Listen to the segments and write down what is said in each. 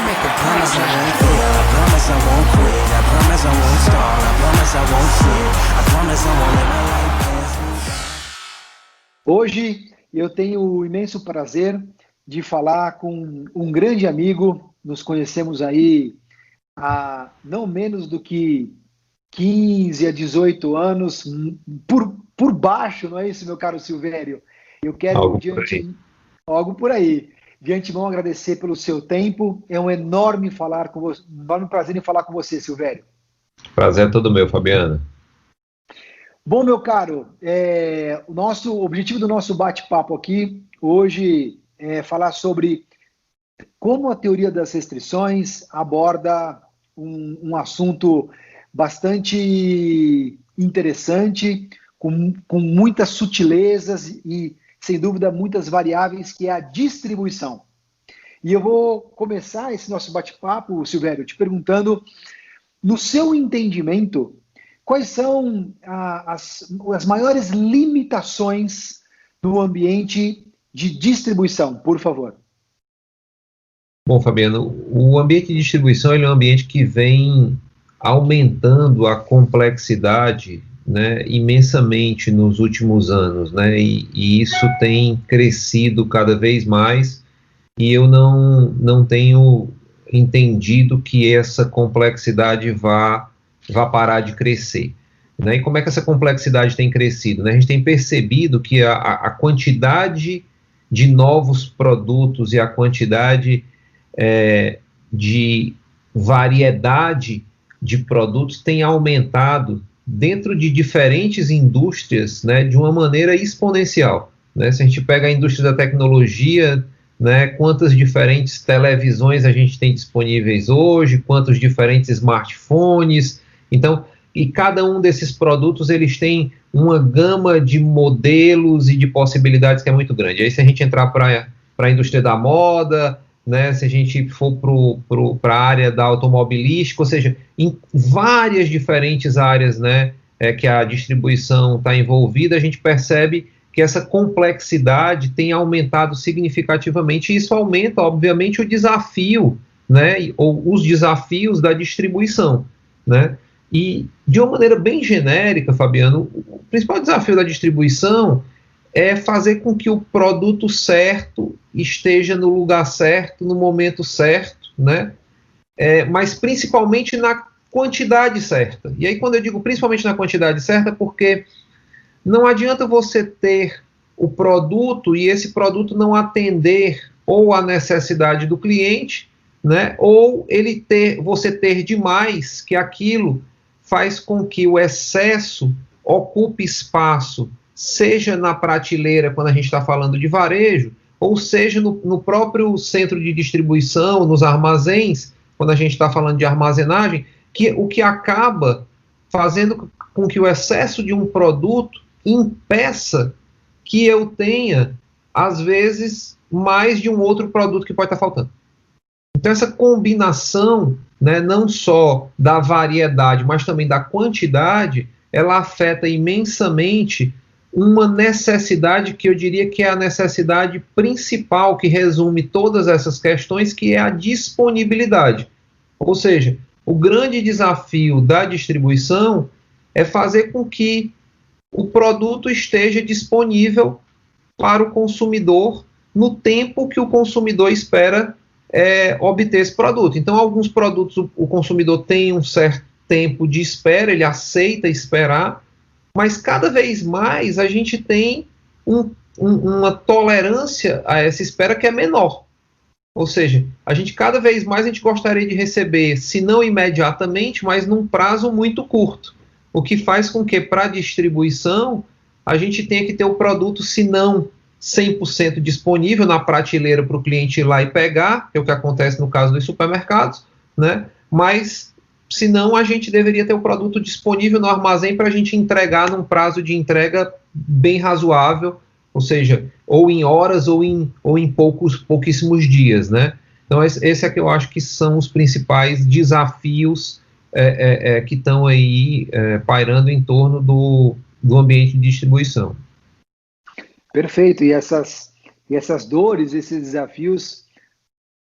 make a promise I won't quit. I promise I won't quit. I promise I won't start. I promise I won't quit. I promise I won't let my life pass. Hoje eu tenho o imenso prazer de falar com um grande amigo. Nos conhecemos aí há não menos do que 15 a 18 anos, por baixo, não é isso, meu caro Silvério? Eu quero, algo por aí. De antemão, agradecer pelo seu tempo. É um enorme prazer em falar com você, Silvério. Prazer é todo meu, Fabiano. Bom, meu caro, o objetivo do nosso bate-papo aqui hoje é falar sobre como a teoria das restrições aborda um assunto bastante interessante, com muitas sutilezas e, sem dúvida, muitas variáveis, que é a distribuição. E eu vou começar esse nosso bate-papo, Silvério, te perguntando, no seu entendimento, quais são as maiores limitações no ambiente de distribuição, por favor? Bom, Fabiano, o ambiente de distribuição ele é um ambiente que vem aumentando a complexidade, né, imensamente nos últimos anos, né, e isso tem crescido cada vez mais, e eu não tenho entendido que essa complexidade vá parar de crescer, né? E como é que essa complexidade tem crescido, né? A gente tem percebido que a quantidade de novos produtos e a quantidade de variedade de produtos tem aumentado dentro de diferentes indústrias, né, de uma maneira exponencial, né? Se a gente pega a indústria da tecnologia, né, quantas diferentes televisões a gente tem disponíveis hoje, quantos diferentes smartphones, então, e cada um desses produtos, eles têm uma gama de modelos e de possibilidades que é muito grande. Aí se a gente entrar para a indústria da moda, né, se a gente for para a área da automobilística, ou seja, em várias diferentes áreas, né, que a distribuição está envolvida, a gente percebe que essa complexidade tem aumentado significativamente, e isso aumenta, obviamente, o desafio, né, ou os desafios da distribuição, né. E, de uma maneira bem genérica, Fabiano, o principal desafio da distribuição é fazer com que o produto certo esteja no lugar certo, no momento certo, né? Mas principalmente na quantidade certa. E aí, quando eu digo principalmente na quantidade certa, porque não adianta você ter o produto e esse produto não atender ou a necessidade do cliente, né? Ou você ter demais, que aquilo faz com que o excesso ocupe espaço, seja na prateleira, quando a gente está falando de varejo, ou seja no próprio centro de distribuição, nos armazéns, quando a gente está falando de armazenagem, o que acaba fazendo com que o excesso de um produto impeça que eu tenha, às vezes, mais de um outro produto que pode estar faltando. Então, essa combinação, né, não só da variedade, mas também da quantidade, ela afeta imensamente uma necessidade que eu diria que é a necessidade principal que resume todas essas questões, que é a disponibilidade. Ou seja, o grande desafio da distribuição é fazer com que o produto esteja disponível para o consumidor no tempo que o consumidor espera obter esse produto. Então, alguns produtos o consumidor tem um certo tempo de espera, ele aceita esperar, mas cada vez mais a gente tem uma tolerância a essa espera que é menor. Ou seja, cada vez mais a gente gostaria de receber, se não imediatamente, mas num prazo muito curto. O que faz com que, para a distribuição, a gente tenha que ter o produto, se não 100% disponível na prateleira para o cliente ir lá e pegar, que é o que acontece no caso dos supermercados, né? Mas, se não, a gente deveria ter o produto disponível no armazém para a gente entregar num prazo de entrega bem razoável, ou seja, ou em horas ou em pouquíssimos dias, né? Então, esse é que eu acho que são os principais desafios que estão aí pairando em torno do ambiente de distribuição. Perfeito, e essas dores, esses desafios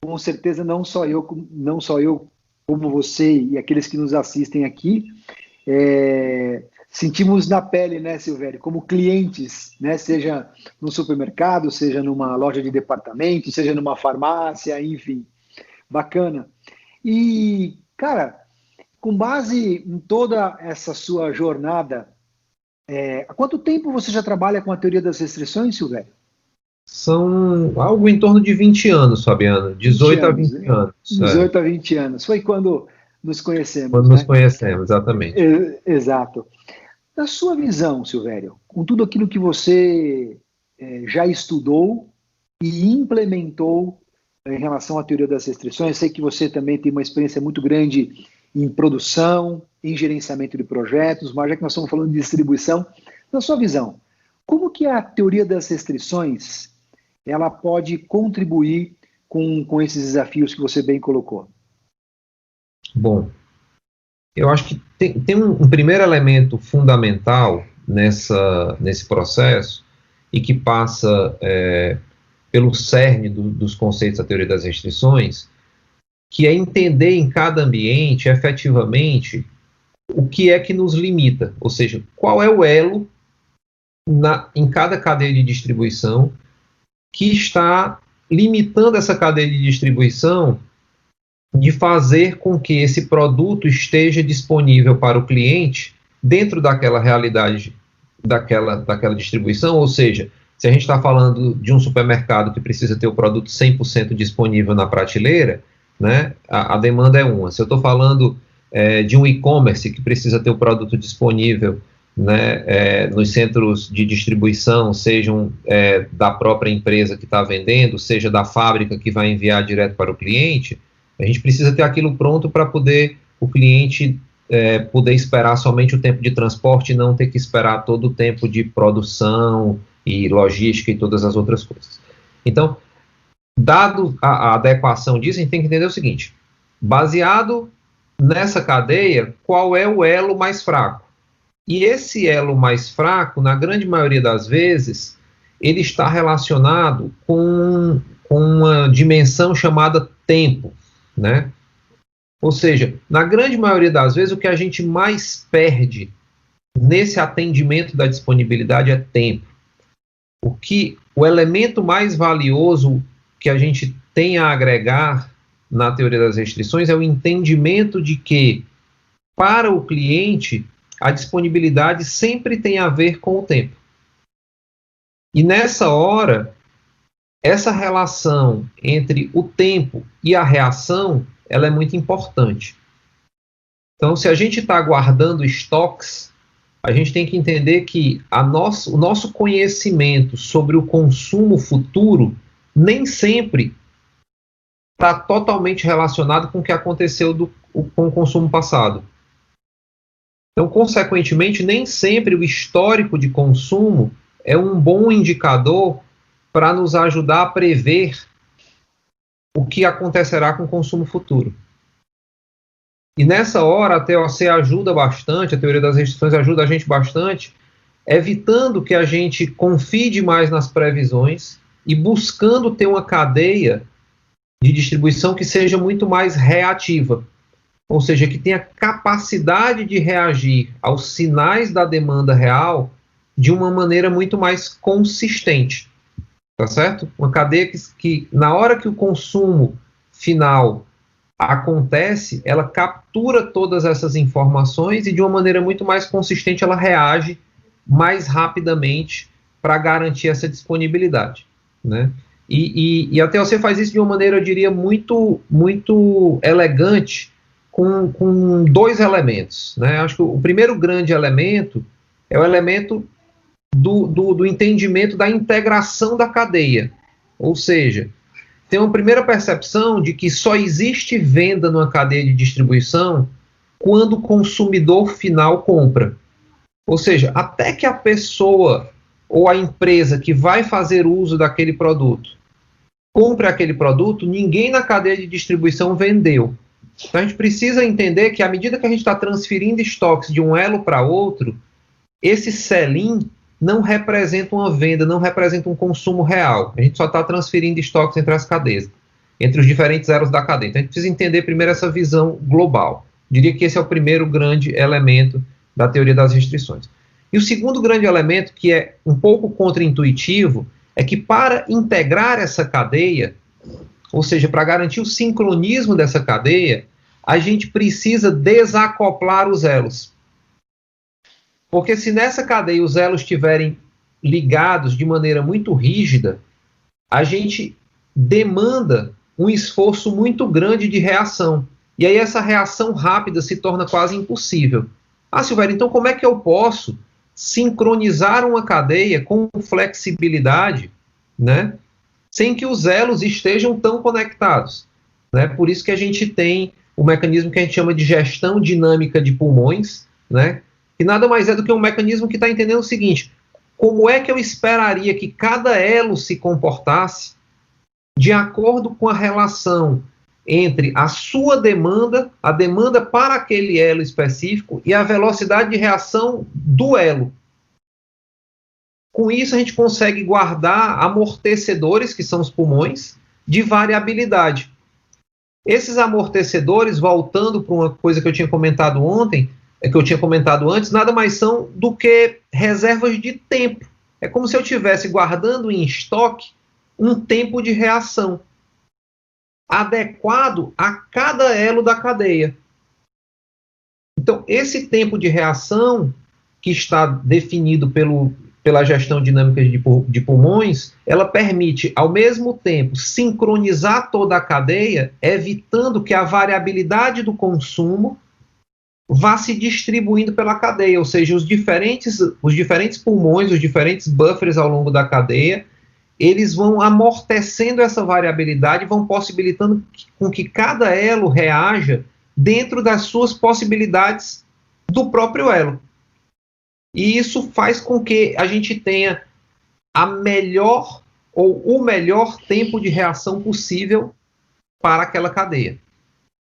com certeza não só eu como você e aqueles que nos assistem aqui, sentimos na pele, né, Silvério, como clientes, né, seja no supermercado, seja numa loja de departamento, seja numa farmácia, enfim, bacana. E, cara, com base em toda essa sua jornada, há quanto tempo você já trabalha com a teoria das restrições, Silvério? São algo em torno de 20 anos, Fabiano, 20 18 a anos, 20 né? anos. 18 a 20 anos. Foi quando nos conhecemos, Quando nos né? conhecemos, exatamente. Exato. Na sua visão, Silvério, com tudo aquilo que você já estudou e implementou em relação à teoria das restrições, eu sei que você também tem uma experiência muito grande em produção, em gerenciamento de projetos, mas já que nós estamos falando de distribuição, na sua visão, como que a teoria das restrições ela pode contribuir com esses desafios que você bem colocou? Bom, eu acho que tem um primeiro elemento fundamental nesse processo e que passa pelo cerne dos conceitos da teoria das restrições, que é entender em cada ambiente, efetivamente, o que é que nos limita, ou seja, qual é o elo em cada cadeia de distribuição que está limitando essa cadeia de distribuição de fazer com que esse produto esteja disponível para o cliente dentro daquela realidade, daquela distribuição, ou seja, se a gente está falando de um supermercado que precisa ter o produto 100% disponível na prateleira, né, a demanda é uma. Se eu estou falando de um e-commerce que precisa ter o produto disponível, né, nos centros de distribuição, sejam da própria empresa que está vendendo, seja da fábrica que vai enviar direto para o cliente, a gente precisa ter aquilo pronto para poder o cliente poder esperar somente o tempo de transporte e não ter que esperar todo o tempo de produção e logística e todas as outras coisas. Então, dado a adequação disso, a gente tem que entender o seguinte: baseado nessa cadeia, qual é o elo mais fraco? E esse elo mais fraco, na grande maioria das vezes, ele está relacionado com uma dimensão chamada tempo, né? Ou seja, na grande maioria das vezes, o que a gente mais perde nesse atendimento da disponibilidade é tempo. O elemento mais valioso que a gente tem a agregar na teoria das restrições é o entendimento de que, para o cliente, a disponibilidade sempre tem a ver com o tempo. E nessa hora, essa relação entre o tempo e a reação, ela é muito importante. Então, se a gente está guardando estoques, a gente tem que entender que o nosso conhecimento sobre o consumo futuro nem sempre está totalmente relacionado com o que aconteceu com o consumo passado. Então, consequentemente, nem sempre o histórico de consumo é um bom indicador para nos ajudar a prever o que acontecerá com o consumo futuro. E nessa hora, a TOC ajuda bastante, a teoria das restrições ajuda a gente bastante, evitando que a gente confie demais nas previsões e buscando ter uma cadeia de distribuição que seja muito mais reativa. Ou seja, que tenha capacidade de reagir aos sinais da demanda real de uma maneira muito mais consistente, tá certo? Uma cadeia que na hora que o consumo final acontece, ela captura todas essas informações e de uma maneira muito mais consistente ela reage mais rapidamente para garantir essa disponibilidade, né? E a TOC faz isso de uma maneira, eu diria, muito, muito elegante, com dois elementos, né? Acho que o primeiro grande elemento é o elemento do entendimento da integração da cadeia. Ou seja, tem uma primeira percepção de que só existe venda numa cadeia de distribuição quando o consumidor final compra. Ou seja, até que a pessoa ou a empresa que vai fazer uso daquele produto compre aquele produto, ninguém na cadeia de distribuição vendeu. Então a gente precisa entender que à medida que a gente está transferindo estoques de um elo para outro, esse sell-in não representa uma venda, não representa um consumo real. A gente só está transferindo estoques entre as cadeias. entre os diferentes elos da cadeia. Então a gente precisa entender primeiro essa visão global. Diria que esse é o primeiro grande elemento da teoria das restrições. E o segundo grande elemento, que é um pouco contraintuitivo, é que para integrar essa cadeia, ou seja, para garantir o sincronismo dessa cadeia, a gente precisa desacoplar os elos. Porque se nessa cadeia os elos estiverem ligados de maneira muito rígida, a gente demanda um esforço muito grande de reação. E aí essa reação rápida se torna quase impossível. Silvério, então como é que eu posso sincronizar uma cadeia com flexibilidade, né, sem que os elos estejam tão conectados? Né? Por isso que a gente tem o mecanismo que a gente chama de gestão dinâmica de pulmões, né, que nada mais é do que um mecanismo que está entendendo o seguinte: como é que eu esperaria que cada elo se comportasse de acordo com a relação entre a sua demanda, a demanda para aquele elo específico e a velocidade de reação do elo. Com isso, a gente consegue guardar amortecedores, que são os pulmões, de variabilidade. Esses amortecedores, voltando para uma coisa que eu tinha comentado ontem, que eu tinha comentado antes, nada mais são do que reservas de tempo. É como se eu estivesse guardando em estoque um tempo de reação adequado a cada elo da cadeia. Então, esse tempo de reação que está definido pela gestão dinâmica de pulmões, ela permite, ao mesmo tempo, sincronizar toda a cadeia, evitando que a variabilidade do consumo vá se distribuindo pela cadeia, ou seja, os diferentes pulmões, os diferentes buffers ao longo da cadeia, eles vão amortecendo essa variabilidade, vão possibilitando com que cada elo reaja dentro das suas possibilidades do próprio elo. E isso faz com que a gente tenha a melhor ou o melhor tempo de reação possível para aquela cadeia.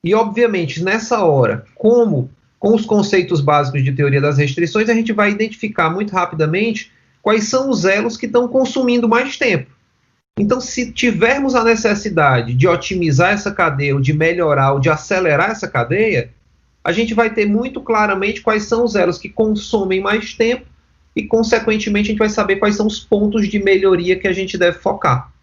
E, obviamente, nessa hora, como com os conceitos básicos de teoria das restrições, a gente vai identificar muito rapidamente quais são os elos que estão consumindo mais tempo. Então, se tivermos a necessidade de otimizar essa cadeia, ou de melhorar, ou de acelerar essa cadeia, a gente vai ter muito claramente quais são os elos que consomem mais tempo e, consequentemente, a gente vai saber quais são os pontos de melhoria que a gente deve focar.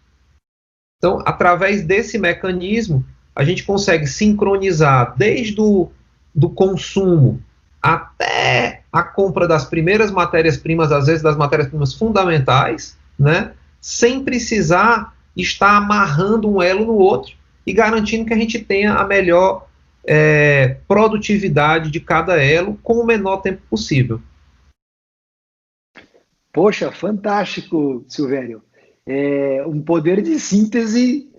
Então, através desse mecanismo, a gente consegue sincronizar desde do consumo até a compra das primeiras matérias-primas, às vezes das matérias-primas fundamentais, né, sem precisar estar amarrando um elo no outro e garantindo que a gente tenha a melhor produtividade de cada elo com o menor tempo possível. Poxa, fantástico, Silvério. Um poder de síntese.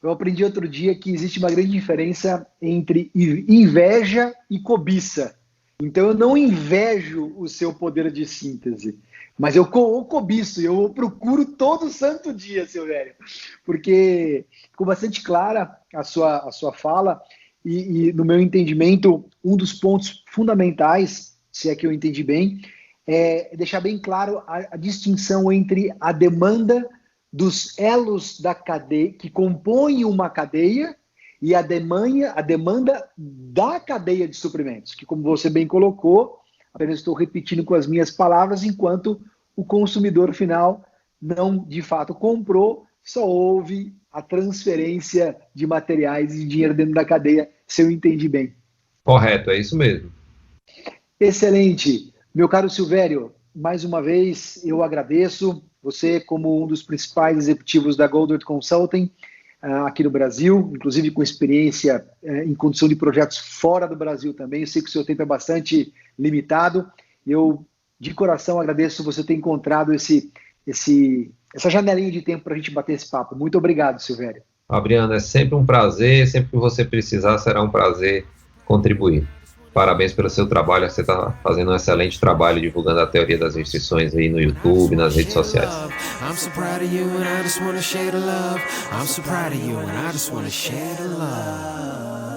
Eu aprendi outro dia que existe uma grande diferença entre inveja e cobiça. Então eu não invejo o seu poder de síntese, mas eu cobiço, eu procuro todo santo dia, Silvério, porque ficou bastante clara a sua fala e no meu entendimento, um dos pontos fundamentais, se é que eu entendi bem, é deixar bem claro a distinção entre a demanda dos elos da cadeia, que compõem uma cadeia, e a demanda da cadeia de suprimentos, que, como você bem colocou, apenas estou repetindo com as minhas palavras, enquanto o consumidor final não, de fato, comprou, só houve a transferência de materiais e dinheiro dentro da cadeia, se eu entendi bem. Correto, é isso mesmo. Excelente. Meu caro Silvério, mais uma vez eu agradeço. Você, como um dos principais executivos da Goldert Consulting aqui no Brasil, inclusive com experiência em condução de projetos fora do Brasil também. Eu sei que o seu tempo é bastante limitado. Eu, de coração, agradeço você ter encontrado essa janelinha de tempo para a gente bater esse papo. Muito obrigado, Silvério. Fabriano, é sempre um prazer. Sempre que você precisar, será um prazer contribuir. Parabéns pelo seu trabalho, você está fazendo um excelente trabalho divulgando a teoria das restrições aí no YouTube, nas redes sociais. I'm so proud of you and I just wanna share the love. I'm so proud of you and I just wanna share the love.